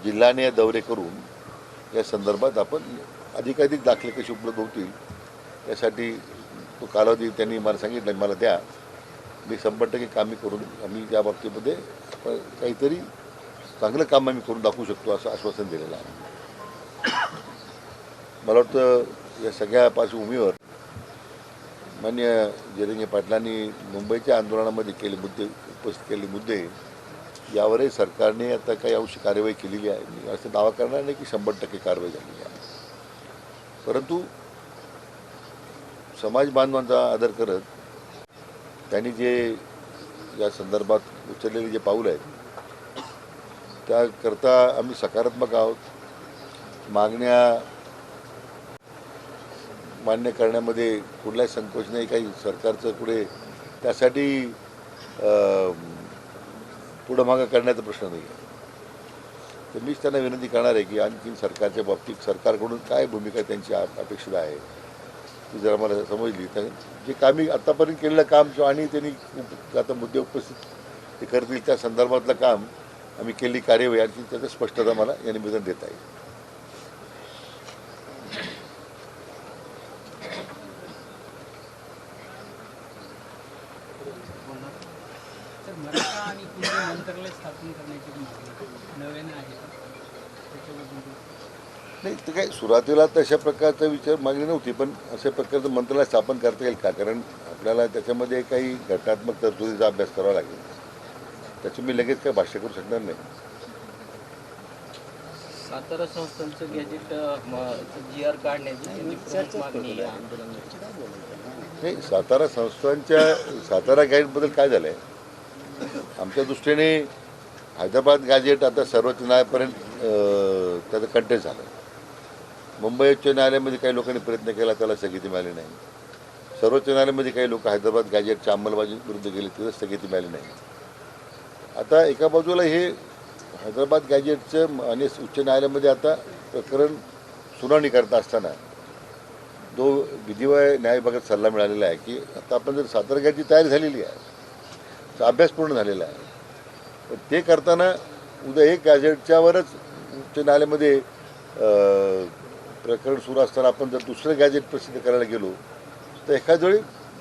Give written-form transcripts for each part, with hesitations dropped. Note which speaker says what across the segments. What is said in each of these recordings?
Speaker 1: जिल्ह्याने दौरे करून या संदर्भात आपण अधिकाधिक दाखले कसे उपलब्ध होतील यासाठी तो कालावधी त्यांनी मला सांगितलं, मला द्या, मी 100% कामे करून आम्ही त्या बाबतीमध्ये काहीतरी चांगलं काम आम्ही करून दाखवू शकतो असं आश्वासन दिलेलं आहे. मला वाटतं या सगळ्या पार्श्वभूमीवर मान्य जयरंगे पाटलांनी मुंबईच्या आंदोलनामध्ये उपस्थित केलेले मुद्दे यावरही सरकारने आता काही अंशी कार्यवाही केलेली आहे. मी असं दावा करणार नाही की 100% कारवाई झालेली आहे, परंतु समाज बांधवांचा आदर करत त्यांनी जे या संदर्भात उचललेले जे पाऊल आहेत त्याकरता आम्ही सकारात्मक आहोत. मागण्या मान्य करण्यामध्ये कुठलाही संकोच नाही, काही सरकारचं पुढे त्यासाठी पुढं मागं करण्याचा प्रश्न नाही आहे. तर मीच त्यांना विनंती करणार आहे की आणखी सरकारच्या बाबतीत सरकारकडून काय भूमिका त्यांची अपेक्षित आहे ती जर आम्हाला समजली तर जे कामी आत्तापर्यंत केलेलं काम आणि त्यांनी आता मुद्दे उपस्थित ते करतील त्या संदर्भातलं काम आम्ही केलेली कार्यवाही आणखी त्याचं स्पष्टता मला या निवेदन देता येईल. नाही तर काय सुरुवातीला तशा प्रकारचा विचार मागणी नव्हती, पण अशा प्रकारचं मंत्रालय स्थापन करता येईल का, कारण आपल्याला त्याच्यामध्ये काही घटनात्मक तरतुदीचा अभ्यास करावा लागेल. त्याची मी लगेच काही भाष्य करू शकणार नाही.
Speaker 2: सातारा संस्थांचं गॅजेट GR काढण्याची मागणी
Speaker 1: नाही, सातारा संस्थांच्या सातारा गॅजेटबद्दल काय झालं आहे, आमच्या दृष्टीने हैदराबाद गॅजेट आता सर्वोच्च न्यायालयापर्यंत त्याचं कंटेस्ट झालं. मुंबई उच्च न्यायालयामध्ये काही लोकांनी प्रयत्न केला, त्याला स्थगिती मिळाली नाही. सर्वोच्च न्यायालयामध्ये काही लोक हैदराबाद गॅजेटच्या अंमलबजावणी विरुद्ध गेले, तिथं स्थगिती मिळाली नाही. आता एका बाजूला हे हैदराबाद गॅजेटचं आणि उच्च न्यायालयामध्ये आता प्रकरण सुनावणी करत असताना विधिन्याय न्याय विभागात सल्ला मिळालेला आहे की आता आपण जर सातारा गॅजेटची तयारी झालेली आहे, अभ्यास पूर्ण झालेला आहे, पण ते करताना उद्या एक गॅजेटच्यावरच उच्च न्यायालयामध्ये प्रकरण सुरू असताना आपण जर दुसरं गॅजेट प्रसिद्ध करायला गेलो तर एखाद वेळी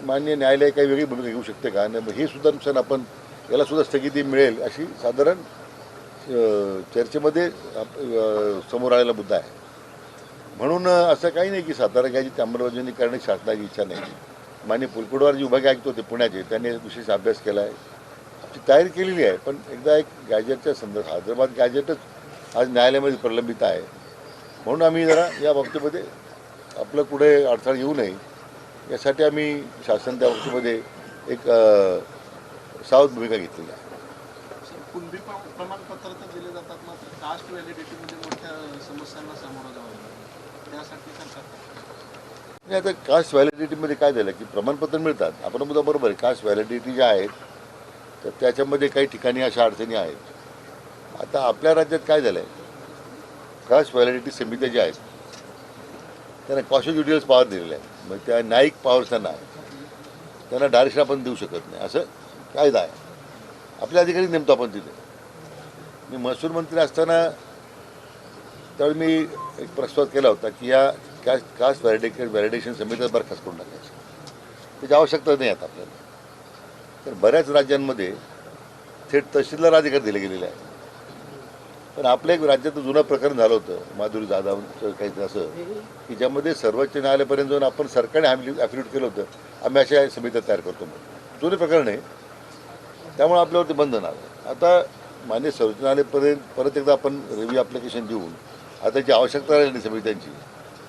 Speaker 1: मान्य न्यायालय काही वेगळी भूमिका घेऊ शकते का, आणि हे सुद्धा नुकसान आपण यालासुद्धा स्थगिती मिळेल अशी साधारण चर्चेमध्ये समोर आलेला मुद्दा आहे. म्हणून असं काही नाही की सातारा गॅजेटची अंमलबजावणी करण्याची शासनाची इच्छा नाही. मान्य पुलकुडवार जे विभाग आयुक्त होते पुण्याचे, त्यांनी विशेष अभ्यास केला आहे, आपली तयारी केलेली आहे, पण एकदा एक गॅजेटच्या संदर्भात हैदराबाद गॅजेटच आज न्यायालयामध्ये प्रलंबित आहे. म्हणून आम्ही जरा या बाबतीमध्ये आपलं पुढे अडथळा येऊ नये यासाठी आम्ही शासन त्या बाबतीमध्ये एक सावध भूमिका घेतलेली आहे.
Speaker 3: कुणबी प्रमाणपत्र तर दिले जातात, मात्र कास्ट व्हॅलिडिटीमध्ये मोठ्या समस्यांना सामोरं जावं लागतं. त्यासाठी सरकार
Speaker 1: नाही, आता कास्ट व्हॅलिडिटीमध्ये काय झालं की प्रमाणपत्र मिळतात, आपण मुद्दा बरोबर आहे. कास्ट व्हॅलिडिटी ज्या आहेत तर त्याच्यामध्ये काही ठिकाणी अशा अडचणी आहेत. आता आपल्या राज्यात काय झालं आहे, कास्ट व्हॅलिडिटी समित्या ज्या आहेत त्यांना कॉन्स्टिट्युशनल पॉवर दिलेल्या आहेत, मग त्या न्यायिक पॉवर त्यांना त्यांना डायरेक्शन आपण देऊ शकत नाही, असं कायदा आहे. आपले अधिकारी नेमतो आपण तिथे. मी महसूल मंत्री असताना त्यावेळी मी एक प्रस्ताव केला होता की या कास्ट व्हॅलिडेशन समित्या बरखास्त करून टाकायची, त्याची आवश्यकता नाही आता आपल्याला. तर बऱ्याच राज्यांमध्ये थेट तहसीलदार अधिकार दिले गेलेले आहे. पण आपल्या एक राज्यात जुनं प्रकरण झालं होतं माधुरी जाधवचं काहीतरी असं की ज्यामध्ये सर्वोच्च न्यायालयापर्यंत जाऊन आपण सरकारने ॲफिडेविट केलं होतं आम्ही अशा समित्या तयार करतो म्हणून. जुने प्रकरण आहे, त्यामुळे आपल्यावरती बंधन आलं. आता मान्य सर्वोच्च न्यायालयापर्यंत परत एकदा आपण रिव्ह्यू ॲप्लिकेशन देऊन आता जी आवश्यकता राहिली समित्यांची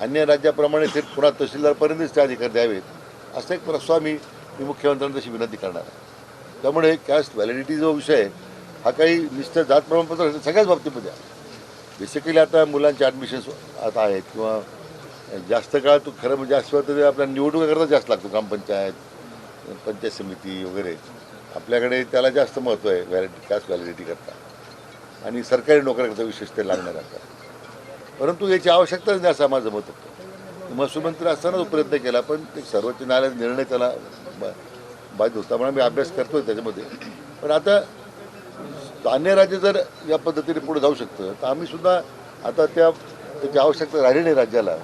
Speaker 1: अन्य राज्याप्रमाणे थेट पुन्हा तहसीलदारपर्यंतच ते अधिकार द्यावेत असा एक प्रस्ताव मी मुख्यमंत्र्यांना तशी विनंती करणार आहे. त्यामुळे कास्ट व्हॅलिडिटी जो विषय आहे हा काही नुसतं जात प्रमाणपत्र सगळ्याच बाबतीमध्ये आहे. बेसिकली आता मुलांचे ॲडमिशन्स आता आहेत किंवा जास्त काळ तो खरं म्हणजे असं तर आपल्या निवडणुकीकरता जास्त लागतो, ग्रामपंचायत, पंचायत समिती वगैरे, आपल्याकडे त्याला जास्त महत्त्व आहे कास्ट व्हॅलिडिटी करता आणि सरकारी नोकऱ्याकरता विशेष ते लागणार असतात. परंतु याची आवश्यकताच नाही असं माझं मत होतं. महसूल मंत्री असताना तो प्रयत्न केला, पण ते सर्वोच्च न्यायालयाचा निर्णय त्याला बाधित होता म्हणून मी अभ्यास करतोय त्याच्यामध्ये. पण आता अन्य राज्य जर या पद्धतीने पुढे जाऊ शकतं तर आम्ही सुद्धा आता त्याची आवश्यकता राहिली नाही राज्याला.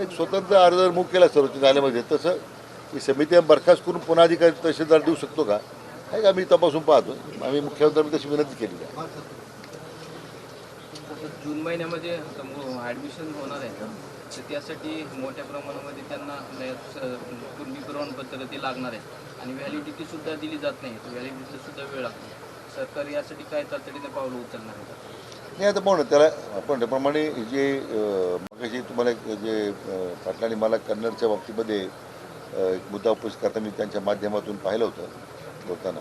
Speaker 1: एक स्वतंत्र अर्ज जर मूक केला सर्वोच्च न्यायालयामध्ये तसं ही समिती बरखास्त करून पुन्हा अधिकारी तहसीलदार देऊ शकतो का हे आम्ही तपासून पाहतो. आम्ही मुख्यमंत्र्यांनी तशी विनंती केलेली आहे.
Speaker 2: आता जून महिन्यामध्ये ॲडमिशन होणार आहे तर त्यासाठी मोठ्या प्रमाणामध्ये त्यांना पूर्वी प्रमाणपत्र ते लागणार आहे आणि व्हॅलिडिटी सुद्धा दिली जात नाही. तर व्हॅलिडिटीचा सुद्धा वेळ लागतो. सरकार यासाठी काय तातडीने पावलं उचलणार आहे?
Speaker 1: नाही आता पाहू ना त्याला आपण त्याप्रमाणे जे मगाशी तुम्हाला जे पाटलांनी मला कन्नडच्या बाबतीमध्ये एक मुद्दा उपस्थित करता मी त्यांच्या माध्यमातून पाहिलं होतं बोलताना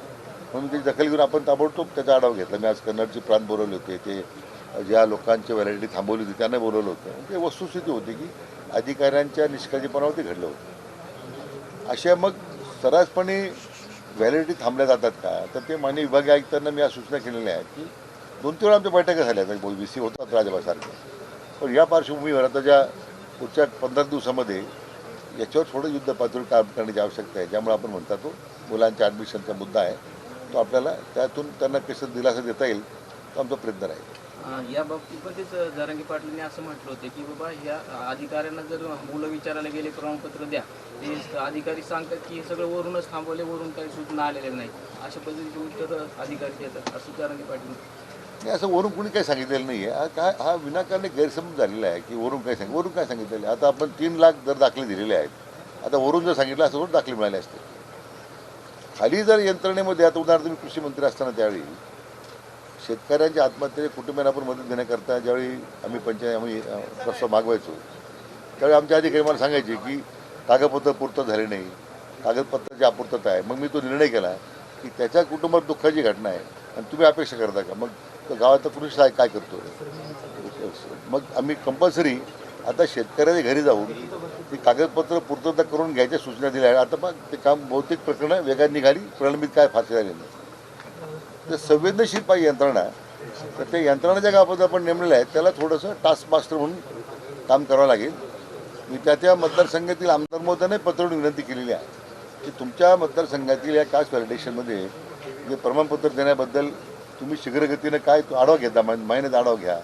Speaker 1: म्हणून त्याची दखल घेऊन आपण ताबडतोब त्याचा आढावा घेतला. मी आज कन्नडचे प्रांत बोलवले होते. ते ज्या लोकांची व्हॅलिडिटी थांबवली होती त्यांना बोलवलं होतं. ते वस्तुस्थिती होती की अधिकाऱ्यांच्या निष्काळजीपणावर ते घडलं होतं. अशा मग सर्रासपणे व्हॅलिडिटी थांबल्या जातात का तर ते माननीय विभागीय आयुक्तांना मी आज सूचना केलेल्या आहेत की 2-3 वेळा आमच्या बैठका झाल्या VC होतात राजभासारख्या. पण या पार्श्वभूमीवर आता ज्या पुढच्या 15 दिवसामध्ये याच्यावर थोडं युद्ध पातळीवर काम करण्याची आवश्यकता आहे. ज्यामुळे आपण म्हणता तो मुलांच्या ॲडमिशनचा मुद्दा आहे तो आपल्याला त्यातून त्यांना कसं दिलासा देता येईल तो आमचा प्रयत्न राहील.
Speaker 2: या बाबतीमध्येच जरांगे पाटलांनी असं म्हटलं होतं की बाबा ह्या अधिकाऱ्यांना जर मुलं विचारायला गेले प्रमाणपत्र द्या ते अधिकारी सांगतात की हे सगळं वरूनच थांबवले वरून काही सूचना आलेल्या नाही अशा पद्धतीचे उत्तर अधिकारी देतात असं जरांगे पाटील.
Speaker 1: नाही असं वरून कोणी काही सांगितलेलं नाही आहे. हा विनाकारण गैरसमज झालेला आहे की वरून काय सांगितलेलं आहे. आता आपण 3 लाख जर दाखले दिलेले आहेत. आता वरून जर सांगितलं असं थोडं दाखले मिळाले असते. खाली जर यंत्रणेमध्ये आता उदाहरणार्थ मी कृषी मंत्री असताना त्यावेळी शेतकऱ्यांच्या आत्महत्येच्या कुटुंबियांना आपण मदत देण्याकरता ज्यावेळी आम्ही प्रस्ताव मागवायचो त्यावेळी आमच्या अधिकारी मला सांगायचे की कागदपत्र पूर्तता झाले नाही कागदपत्राची अपूर्तता आहे. मग मी तो निर्णय केला की त्याच्या कुटुंबात दुःखाची घटना आहे आणि तुम्ही अपेक्षा करता का मग गावात कृषी काय करतो. मग आम्ही कंपल्सरी आता शेतकऱ्याच्या घरी जाऊन ती कागदपत्र पूर्तता करून घ्यायच्या सूचना दिल्या आहेत. आता मग ते काम बहुतेक प्रकरणं वेगात निघाली प्रलंबित काय फारसे झाले नाही. तर संवेदनशील पाहिजे यंत्रणा तर त्या यंत्रणाच्या गावात आपण नेमलेल्या आहेत त्याला थोडंसं टास्क मास्टर म्हणून काम करावं लागेल. मी त्या मतदारसंघातील आमदार महोदयांनी पत्रावरून विनंती केलेली आहे की तुमच्या मतदारसंघातील या कास्ट व्हॅलिडेशनमध्ये जे प्रमाणपत्र देण्याबद्दल तुम्ही शीघ्रगतीनं काय आढावा घेता महिन्यात आढावा घ्या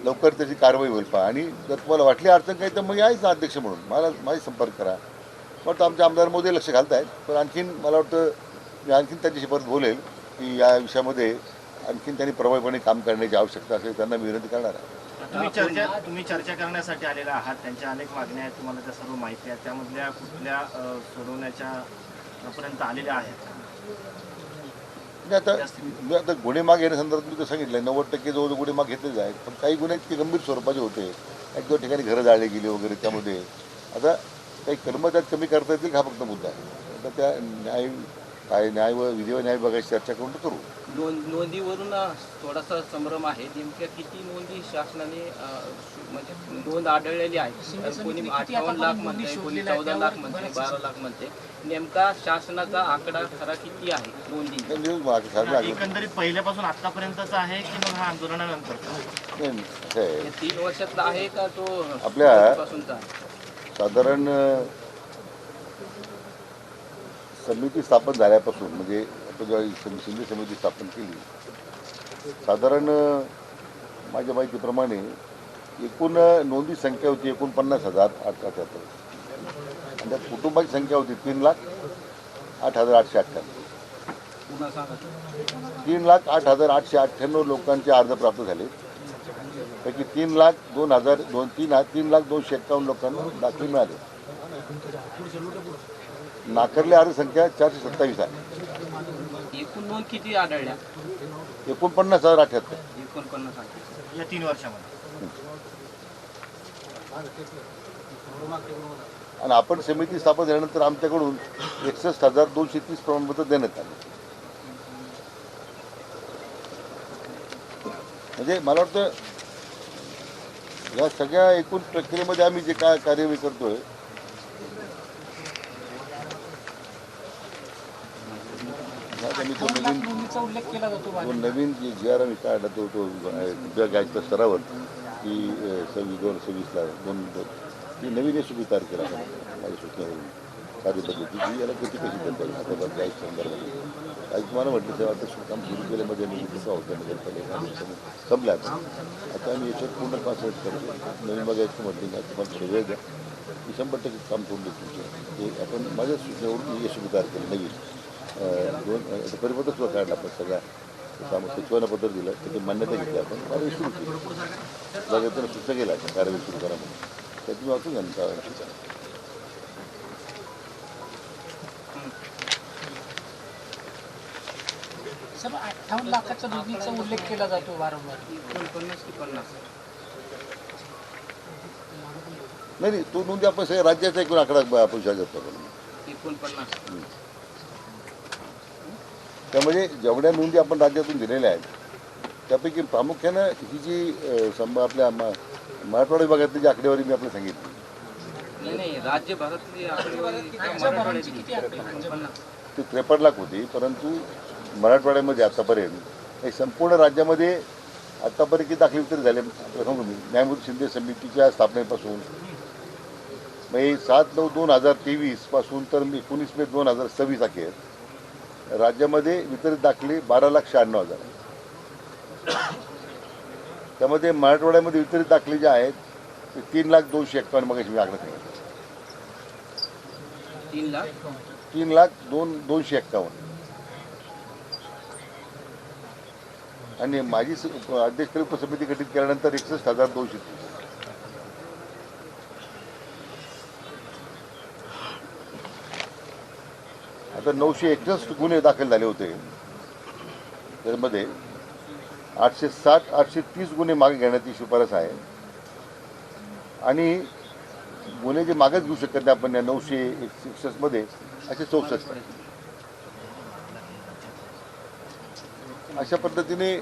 Speaker 1: लवकर त्याची कारवाई होईल पहा आणि जर तुम्हाला वाटली अडचण काही तर मग यायचं अध्यक्ष म्हणून माझी संपर्क करा. वाटतं आमच्या आमदार मोदी लक्ष घालत आहेत. पण आणखीन मला वाटतं मी आणखीन त्यांच्याशी परत बोलेल की या विषयामध्ये आणखीन त्यांनी प्रभावीपणे काम करण्याची आवश्यकता असेल त्यांना मी विनंती करणार आहे.
Speaker 4: तुम्ही चर्चा करण्यासाठी आलेला आहात. त्यांच्या अनेक मागण्या आहेत तुम्हाला त्या सर्व माहिती आहे त्यामधल्या कुठल्या सोडवण्याच्या पर्यंत आलेल्या आहेत.
Speaker 1: आता गुन्हे माग घेण्यासंदर्भात मी तर सांगितलं 90% जवळ गुन्हे माग घेतलेले आहेत. पण काही गुन्हे इतके गंभीर स्वरूपाचे होते 1-2 ठिकाणी घरं जाळली गेली वगैरे त्यामध्ये आता काही कर्मचारी कमी करता येतील हा फक्त मुद्दा आहे. आता त्या न्याय व विधी व न्याय विभागाची चर्चा करून करू.
Speaker 2: नोंदीवरून थोडासा संभ्रम आहे. नेमक्या किती नोंदी शासनाने म्हणजे नोंद आढळलेली आहे. कोणी 58 लाख म्हणते कोणी 14 लाख म्हणते 12 लाख म्हणते. नेमका शासनाचा आकडा खरा किती आहे नोंदी
Speaker 4: एकंदरीत पहिल्यापासून आतापर्यंतचा आहे की मग हा आंदोलनानंतर
Speaker 2: 3 वर्षातला आहे का तो
Speaker 1: आपल्या
Speaker 2: पासूनचा
Speaker 1: साधारण समिती स्थापन झाल्यापासून म्हणजे आपण जेव्हा शिंदे समिती स्थापन केली साधारण माझ्या माहितीप्रमाणे एकूण नोंदी संख्या होती 49,878 आणि त्यात कुटुंबाची संख्या होती 3,08,898. 3,08,898 लोकांचे अर्ज प्राप्त झाले. पैकी 3,02,251 लोकांना दाखले मिळाले. नाकारल्या अर्ज संख्या 427 आहे.
Speaker 2: एकूण नोंद किती आढळल्या
Speaker 1: 49,078.
Speaker 2: 49
Speaker 4: या 3 वर्षामध्ये.
Speaker 1: आणि आपण समिती स्थापन झाल्यानंतर आमच्याकडून 61,230 प्रमाणपत्र देण्यात आले. म्हणजे मला वाटतं या सगळ्या एकूण प्रक्रियेमध्ये आम्ही जे काय कार्यवाही करतोय नवीन जे GR आम्ही काढला तो विभागाच्या स्तरावर की 26/2/26ला 2 ती नवीन SOP तयार केला माझ्या सूचनेवरून कार्यपद्धती याला कशी करता येईल संदर्भात काही तुम्हाला म्हटलं तेव्हा आता काम सुरू केल्यामध्ये कसं होतं नगरपालिका संपल्या आता आम्ही याच्यात पूर्ण कॉन्सन्ट्रेट करतो. नवीन बघायचं म्हटलं का तुम्हाला वेळ द्या, मी 100% काम करून देतो तुमचं. ते आपण माझ्या सूचनेवरून यशस्वी तयार केलं नाही परिपत्र सुद्धा काढला आपण सगळ्या सचिवांना पत्र दिलं तर ते मान्यता घेतली, आपण कारवाई सुरू केली. बघायचं सूचना केला कारवाई सुरू करा म्हणून, त्या तुम्ही वाचून घ्या ना.
Speaker 5: सर 58 लाखाचा निधीचा उल्लेख केला जातो वारंवार.
Speaker 2: 49 की 50
Speaker 1: नाही तो नोंदी आपण सगळ्या राज्याचा एकूण आकडा आपण शाळेत असतो.
Speaker 2: 49
Speaker 1: त्यामध्ये जेवढ्या नोंदी आपण राज्यातून दिलेल्या आहेत त्यापैकी प्रामुख्यानं ही जी आपल्या मराठवाडा विभागातली जी आकडेवारी मी आपल्याला सांगितली
Speaker 2: नाही राज्यभरातली आकडेवारी
Speaker 5: राज्यभराची किती आकडे?
Speaker 2: 49
Speaker 1: ती 53 लाख होती, परंतु मराठवाड्यामध्ये आतापर्यंत हे संपूर्ण राज्यामध्ये आतापर्यंत किती दाखले वितरित झाले आपल्याला सांगू मी. न्यायमूर्ती शिंदे समितीच्या स्थापनेपासून म्हणजे 7/9/2023 पासून तर 19 मे 2026 अखेर राज्यामध्ये वितरित दाखले 12,96,000. त्यामध्ये मराठवाड्यामध्ये वितरित दाखले जे आहेत ते 3,02,51 मग मी आकडा सांगितलं. 3,02,251 आणि माझी अध्यक्षीय उपसमिती गठीत केल्यानंतर 61,230. आता 961 गुन्हे दाखल झाले होते, त्यामध्ये 860 830 गुन्हे मागे घेण्याची शिफारस आहे आणि गुन्हे जे मागच घेऊ शकत नाही आपण या 961 मध्ये असे 64. अशा पद्धतीने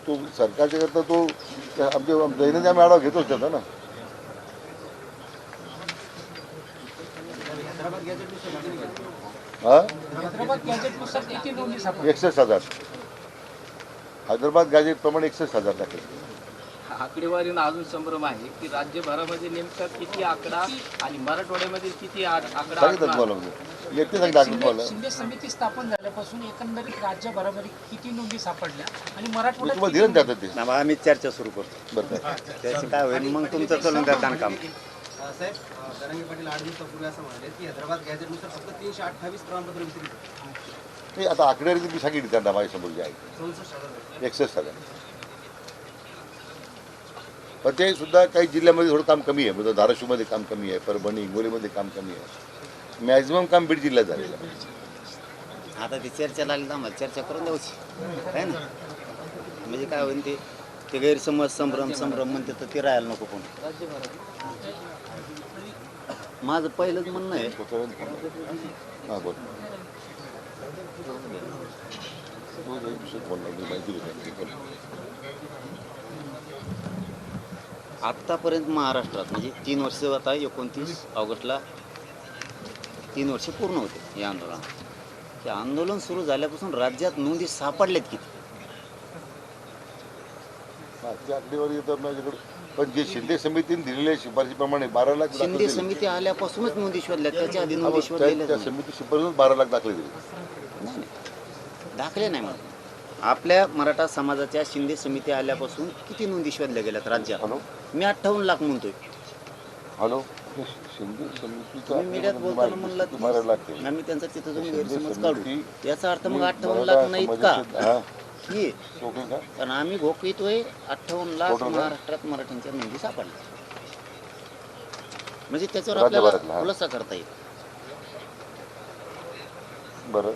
Speaker 1: तो सरकारच्या करता तो आमच्या दैनंदिन आम्ही आढावा घेतोच त्याचा ना. हा
Speaker 5: हैदराबाद गॅजेटनुसार किती नोंदी सापडल्या?
Speaker 1: 61,000. हैदराबाद गॅजेट प्रमाणे 61,000 दाखल.
Speaker 2: आकडेवारीनं अजून संभ्रम आहे की राज्यभरामध्ये नेमका किती आकडा आणि मराठवाड्यामध्ये किती आकडा
Speaker 1: सांगितलं तुम्हाला मी एकटे सांगितलं तुम्हाला.
Speaker 5: शिंदे समिती स्थापन झाल्यापासून एकंदरीत राज्यभरामध्ये किती नोंदी सापडल्या आणि
Speaker 1: मी
Speaker 5: मराठवाड्यात
Speaker 1: तुम्हाला दिलं ना त्यात ते
Speaker 6: ना आम्ही चर्चा सुरू करतो.
Speaker 1: बरं काय
Speaker 6: त्याची काय होईल मग तुमचं चालून जाताना काम.
Speaker 7: साहेब दरंगे पाटील 8 दिवसापूर्वी असं म्हणाले की हैदराबाद गॅजेटनुसार फक्त 328 प्रमाणपत्र वितरित होते.
Speaker 1: नाही आता आकडेवारी मी सांगितली त्यांना माझ्यासमोर जे आहे
Speaker 7: 64,000.
Speaker 1: 61,000. पण ते सुद्धा काही जिल्ह्यामध्ये थोडं काम कमी आहे, म्हणजे धाराशिवमध्ये काम कमी आहे, परभणी हिंगोलीमध्ये काम कमी आहे. मॅक्झिमम काम बीड जिल्ह्यात झालेलं आहे.
Speaker 6: आता ती चर्चा लागली तर आम्हाला चर्चा करून द्यायची आहे ना. म्हणजे काय होईल ते गैरसमज संभ्रम म्हणते तर ते राहायला नको कोण. माझं पहिलंच म्हणणं आहे
Speaker 1: हां बोल. माहिती होती.
Speaker 6: आत्तापर्यंत महाराष्ट्रात म्हणजे 3 वर्ष आता 29 ऑगस्टला 3 वर्ष पूर्ण होते या आंदोलनात. हे आंदोलन सुरू झाल्यापासून राज्यात नोंदी सापडल्यात किती?
Speaker 1: ती आकडेवारी येतात माझ्याकडे, पण जे शिंदे समितीने दिलेल्या शिफारशीप्रमाणे 12 लाख दाखले
Speaker 6: शिंदे
Speaker 1: दिले.
Speaker 6: समिती आल्यापासूनच नोंदी शोधल्या, त्याच्या आधी नोंदी शोधलेल्या
Speaker 1: त्या समिती शिफारशीतून 12 लाख दाखले दिले.
Speaker 6: नाही दाखले नाही म्हणत. आपल्या मराठा समाजाच्या शिंदे समिती आल्यापासून किती नोंदी शोधल्या गेल्यात राज्यात?
Speaker 1: हॅलो
Speaker 6: मी 58 लाख म्हणतोय.
Speaker 1: हॅलो शिंदे समितीचा
Speaker 6: मी मीडियात बोलताना म्हणलं की
Speaker 1: 12 लाख केले.
Speaker 6: मी त्यांचा तिथं जाऊन
Speaker 1: शिंदे
Speaker 6: गैरसमज
Speaker 1: समिती
Speaker 6: काढू. याचा अर्थ मग 58 लाख नाहीत का?
Speaker 1: हां
Speaker 6: ही
Speaker 1: ओके का?
Speaker 6: पण आम्ही घोकवितोय 58 लाख
Speaker 1: Total का?
Speaker 6: महाराष्ट्रात मराठ्यांच्या नोंदी सापडल्या. म्हणजे त्याच्यावर
Speaker 1: राज्यभरातला,
Speaker 6: आपल्याला
Speaker 1: हा.
Speaker 6: खुलासा करता येईल.
Speaker 1: बरं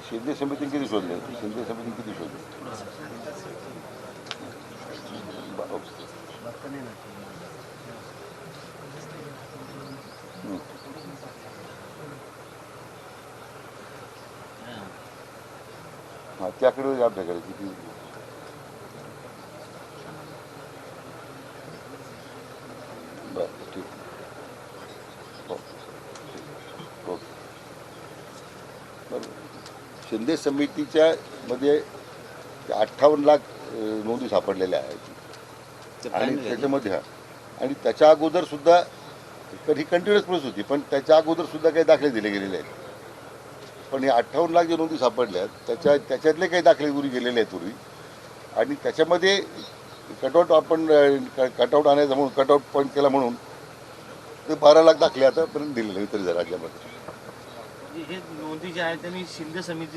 Speaker 1: शिंदे समितीने किती शोधले? शिंदे समितीने किती शोधले? हां त्याकडे अभ्यास करायची किती. बरं ठीक. हो ठीक. ओके बरं शिंदे समितीच्या मध्ये 58 लाख नोंदी सापडलेल्या आहेत
Speaker 6: ते
Speaker 1: आणि
Speaker 6: final आहे.
Speaker 1: त्याच्यामध्ये आणि त्याच्या अगोदर सुद्धा तर ही कंटिन्युअस प्रोसेस होती, पण त्याच्या अगोदर सुद्धा काही दाखले दिले गेलेले आहेत. पण हे 58 लाख जे नोंदी सापडल्या आहेत त्याच्यातले काही दाखले गुरी गेलेले आहेत पूर्वी, आणि त्याच्यामध्ये कटआउट आपण कटआउट आणायचं म्हणून कटआउट पॉईंट केला म्हणून ते 12 लाख दाखले आतापर्यंत दिलेले इतर राज्यामध्ये.
Speaker 4: हे नोंदी ज्या आहेत त्यांनी शिंदे समितीने